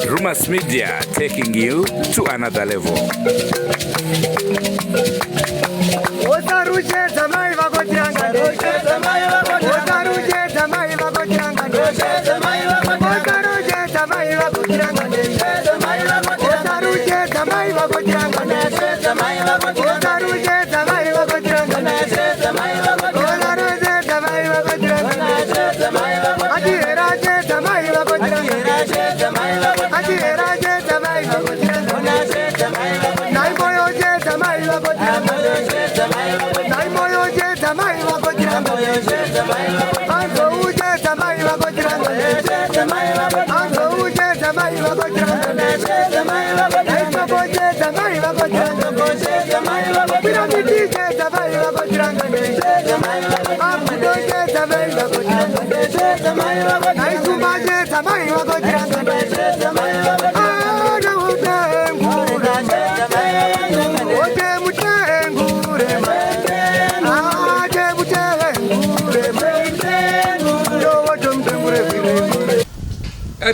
Drewmas Media, taking you to another level.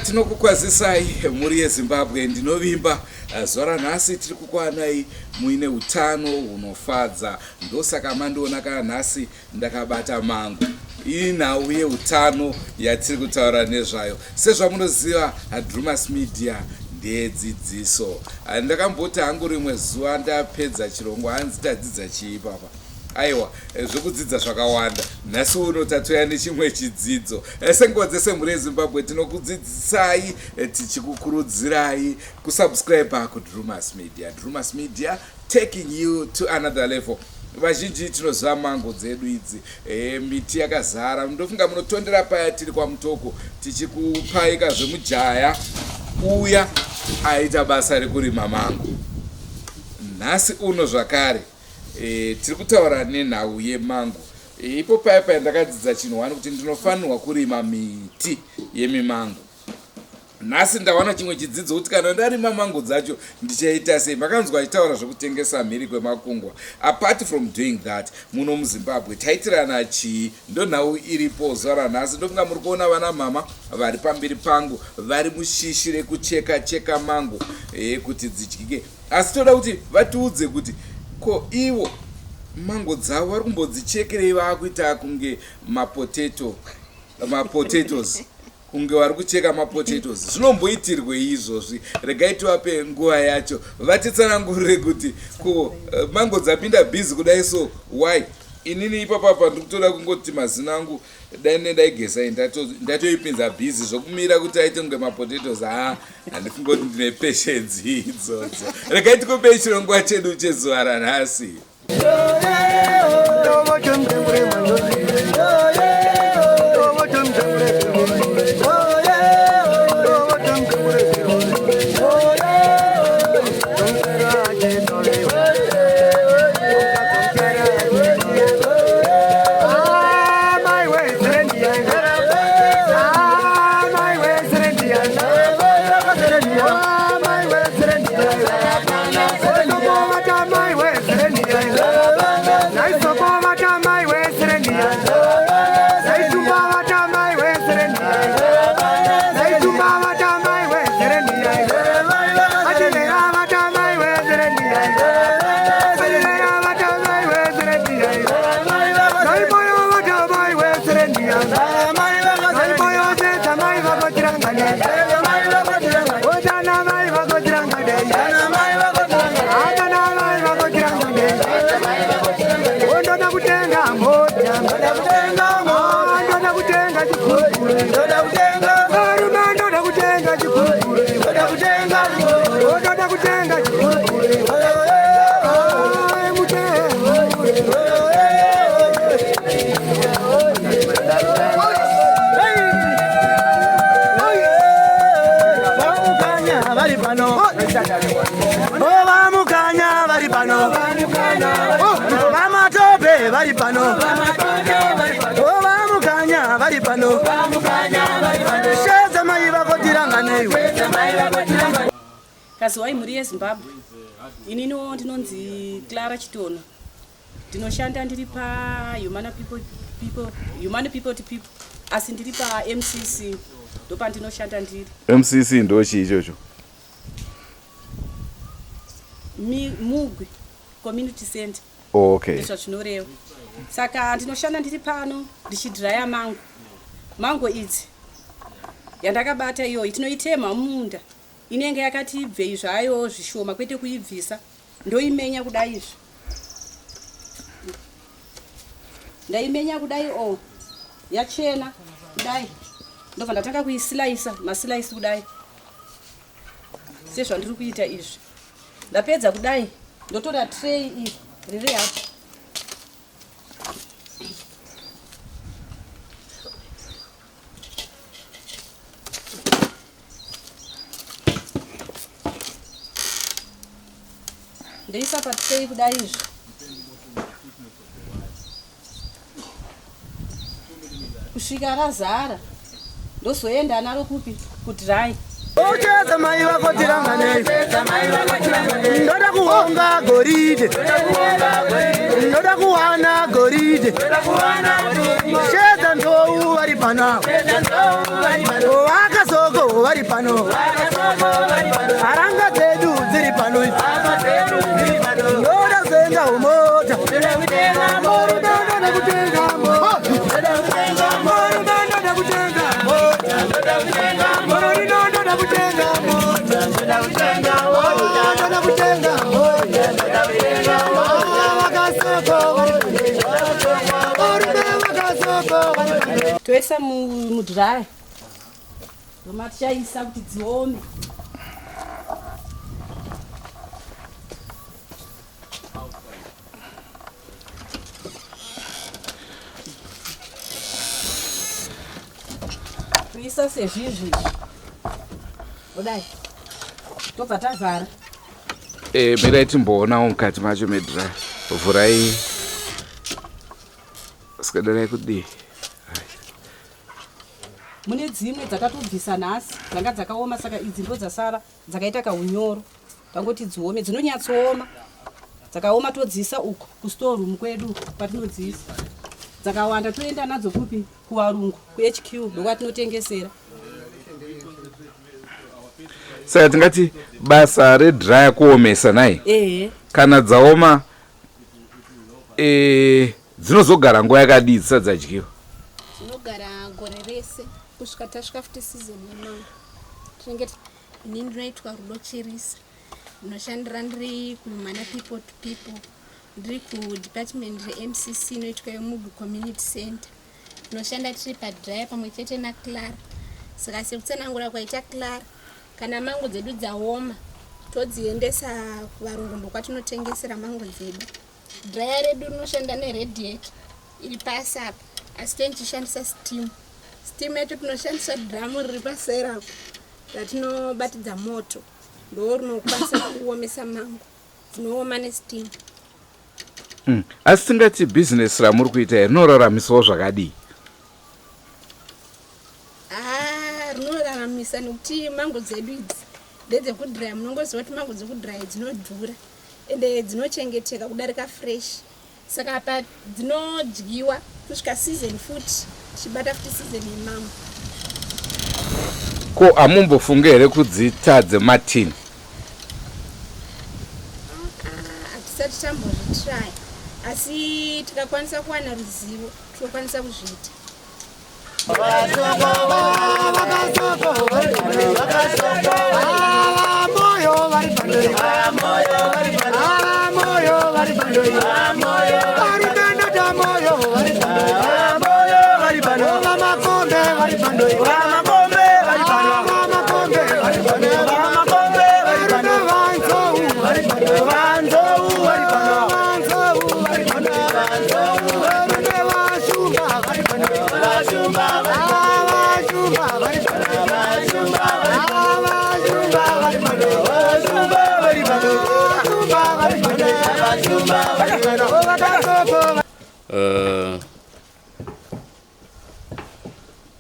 Tinokukwazisai muri yeZimbabwe ndinovimba zora nhasi tiri kukwanai muine utano hunofadza ndosaka mandiona kana nhasi ndakabata mangu iyi nhau yeutano yatiri kutaura nezvayo sezvamunoziva Drewmas Media ndedzidziso ndakamboti hangu rimwe zuva ndapedza chirongwa hanzi tadzidza chiipapa aiwa zvokudzidza zvakawanda nhasi uno tatoya nechimwe chidzidzo senguva dzese muri yeZimbabwe tinokudzidzisai tichikukurudzirai kusubscribe kuDrewmas Media. Drewmas Media taking you to another level. Vazhinji tinoziva mango dzedu idzi miti yakazara ndofunga munotondera paya tiri kwamutoko tichikupaika zvemujaya uya aita basa rekurima mango. Nhasi uno zvakare tiri kutaura nenhau yemango. Ipo paya ndakadzidza chinhu wani kuti ndinofanirwa kurima miti yemimango. Nhasi ndawana chimwe chidzidzo kuti kana ndarima mango dzacho ndichaita sei. Makanzwa achitaura zvekutengesa mhiri kwemakungwa. Apart from doing that, muno muZimbabwe taitirana chii ndo nhau iripo zuva ranhasi. Ndofunga muri kuona vana mama vari pamberi pangu vari mushishi rekucheka mango kuti dzidyike. Asi toda kuti vatiudze kuti ko ivo mango dzavo vari kumbodzichekerei vakuita kunge mapotatoes kunge vari kucheka mapotatoes zvinomboitirwe izvozvi. Regai tivape nguva yacho vatitsanangurire kuti ko mango dzapinda bhizi kudai so why. Inini ipapapa ndikutoda kungoti mazina angu dai ndaigesai ndatoipinza bhizi zvokumira kuti aite kunge mapotatoes handifungoti ndine patience idzodzo. Regai tikupei chirongwa chedu chezuva ranhasi. pano. Ova mukanya vari pano. Ova matope vari pano. Ova mukanya vari pano. Sheza mai vakotiranga newe. Kazi wai muri yeZimbabwe. Inino ndinonzi Clara Chitono. Ndinoshanda ndiri pa human people to people. Asi ndiri pa MCC. Ndopa ndinoshanda ndiri. MCC ndo chi ichocho? Mugwe community center. Oh, okay. Ndizvo zvinoreva. Saka ndinoshanda ndiri pano ndichidhiraya mango idzi yandakabata iyoyi tinoitema mumunda inenge yakati ibvei zvayo zvishoma kwete kuibvisa ndoimenya kudai izvi ndaimenya kudai yachena kudai ndobva ndatanga kuisilaisa masilaisi kudai sezvandiri kuita izvi ndapedza kudai ndotora tray iyi riri apo ndeisa patray kudai izvi kusvika razara ndozoenda naro kupi kudry. Ocheza mai vakotiranga nei. Ndoda kuonga goridhe. Ndoda kuwana goridhe. Sheza ndou vari pano. Vakasoko vari pano. Aranga dzedu dziri pano. Ndoda kuenda umota. Ndoda kutenga mota. Ndoda kutenga mota. Ndoda kutenga mota. Ndoda kutenga mota. Toisa mudry ndomatichaisa kuti dziome. Toisa sezvizvi kudai tobva tavhara. Mirai timboonawo mukati macho medry. Vhurai sikadarai kudii. Mune dzimwe dzakatobvisa nhasi dzanga dzakaoma saka idzi ndo dzasara dzakaita kaunyoro tangoti dziome dzinonyatsooma dzakaoma todziisa uko kustoreroom kwedu patinodziisa dzakawanda toenda nadzo kupi kuvarungu kuHQ ndokwatinotengesera. Saka tingati basa redry kuomesa nai kana dzaoma dzinozogara nguva yakadii dzisati dzadyiwa? Dzinogara gore rese kusvika tasvika futi season yemanga. Tinenge inini ndinoitwa Rudo Chirisa. Ndinoshandira ndiri kuhumana people to people. Ndiri kudepartment reMCC inoitwa yeMUGU community center. Ndinoshanda tiri padry pamwe chete naClara. Saka sekutsanangura kwaita Clara kana mango dzedu dzaoma todziendesa kuvarungu ndokwatinotengesera mango dzedu. Dryer redu rinoshanda neradiator iri pasi apa asi tinoshandisa steam. Steam yetu tinoshandisa dhamu riri paseri apo ratinobatidza moto ndo rinokwanisa kuomesa mango dzinooma nesteam. Asi tingati business ramuri kuita rinoraramisawo zvakadii? Rinoraramisa nekuti mango dzedu idzi ndedzekudhiraya. Munongoziva kuti mango dzekudhiraya dzinodhura ende dzinochengeteka kudarika fresh. Saka apa dzinodyiwa kusvika season futi tichibata futi season yemango. Ko hamumbofunge here kudzitadze matini? Hatisati tambozvitraya asi tikakwanisa kuwana ruzivo tinokwanisa kuzviita. Bye.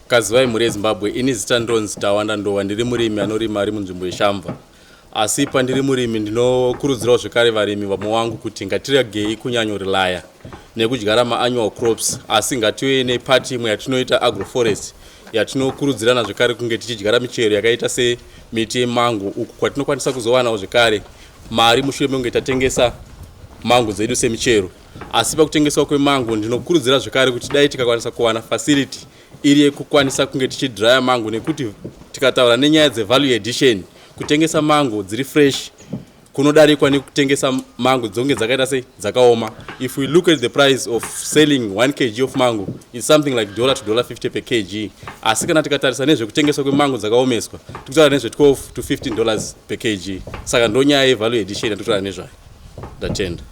Kazivai muri Zimbabwe ini zita ndonzi Tawanda Ndowa ndiri murimi anorima ari munzvimbo yeShamva. Asi pandiri murimi ndinokurudzirawo zvekare varimi vamwe wangu kuti ngatiregei kunyanyorelaya nekudyara maannual crops, asi ngative nepati imwe yatinoita agroforest yatinokurudzirana zvekare kunge tichidyara michero yakaita semiti yemango, uku kwatinokwanisa kuzowanawo zvekare mari mushure mekunge tatengesa mango dzedu semichero. Asi pakutengeswa kwemango ndinokurudzira zvekare kuti dai tikakwanisa kuwana facility iri yekukwanisa kunge tichidraya mango, nekuti tikataura nenyaya dzevalue addition, kutengesa mango dziri fresh kunodarikwa nekutengesa mango dzonge dzakaita sei dzakaoma. If we look at the price of selling 1 kg of mango, it's something like $1 to $50 per kg. Asi kana tikatarisa nezvekutengeswa kwemango dzakaomeswa tikutaura nezve $12 to $15 per kg. Saka ndonyaya yevalue addition yatinotaura nezvayo. Ndatenda.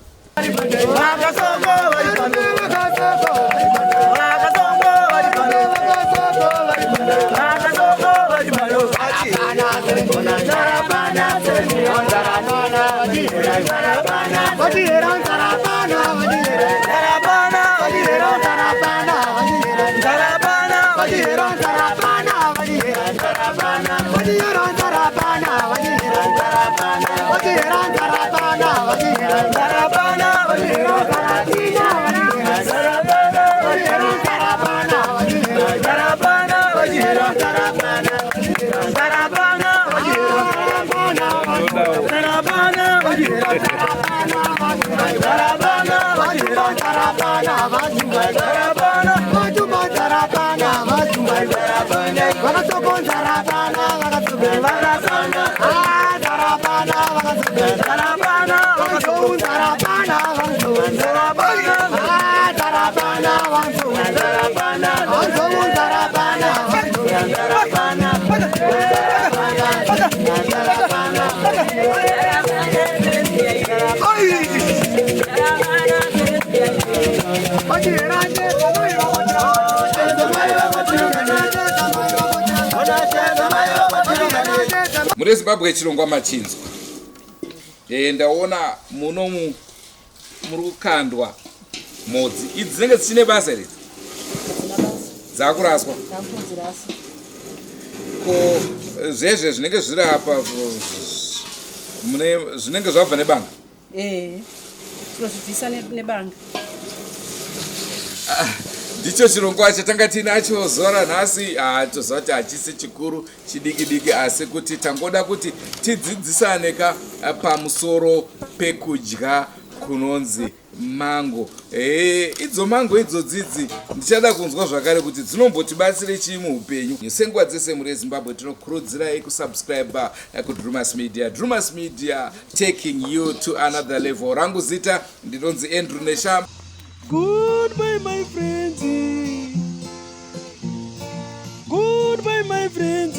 Muri Zimbabwe chirongwa machinzwa. Ndaona muno muri kukandwa modzi. Idzi dzinenge dzichine basa ridzi. Dzakuraswa. Ko zvezve zvinenge zviri apa mune zvinenge zvabva nebanga. Tinozvibvisa nebanga. Ndicho chirongwa chatanga tinacho zuva ranhasi. Toziva kuti hachisi chikuru chidiki diki, asi kuti tangoda kuti tidzidzisane pamusoro pekudya kunonzi mango. Idzo mango idzodzidzi ndichada kunzwa zvakare kuti dzinombotibatsire chii muupenyu. Senguva dzese muri Zimbabwe tinokurudzirai kusubscribe kuDrewmas Media. Drewmas Media, taking you to another level. Rangu zita ndinonzi Andrew Nesham. Goodbye, my friends. Goodbye, my friends.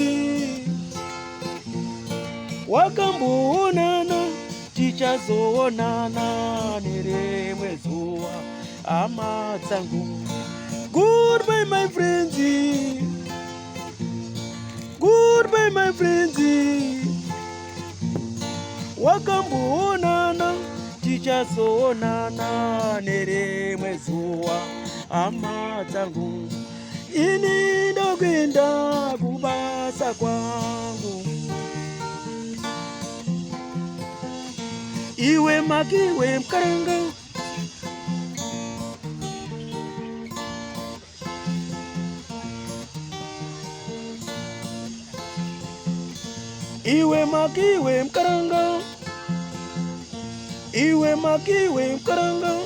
Wakamboonana, tichazoonana nerimwe zuva, hama dzangu. Goodbye, my friends. Goodbye, my friends. Wakamboonana, tichazoonana nerimwe zuva, hama dzangu. Ini ndokwenda kubasa kwangu. Iwe makiwe mkaranga. Iwe makiwe mkaranga. Iwe makiwe mkaranga.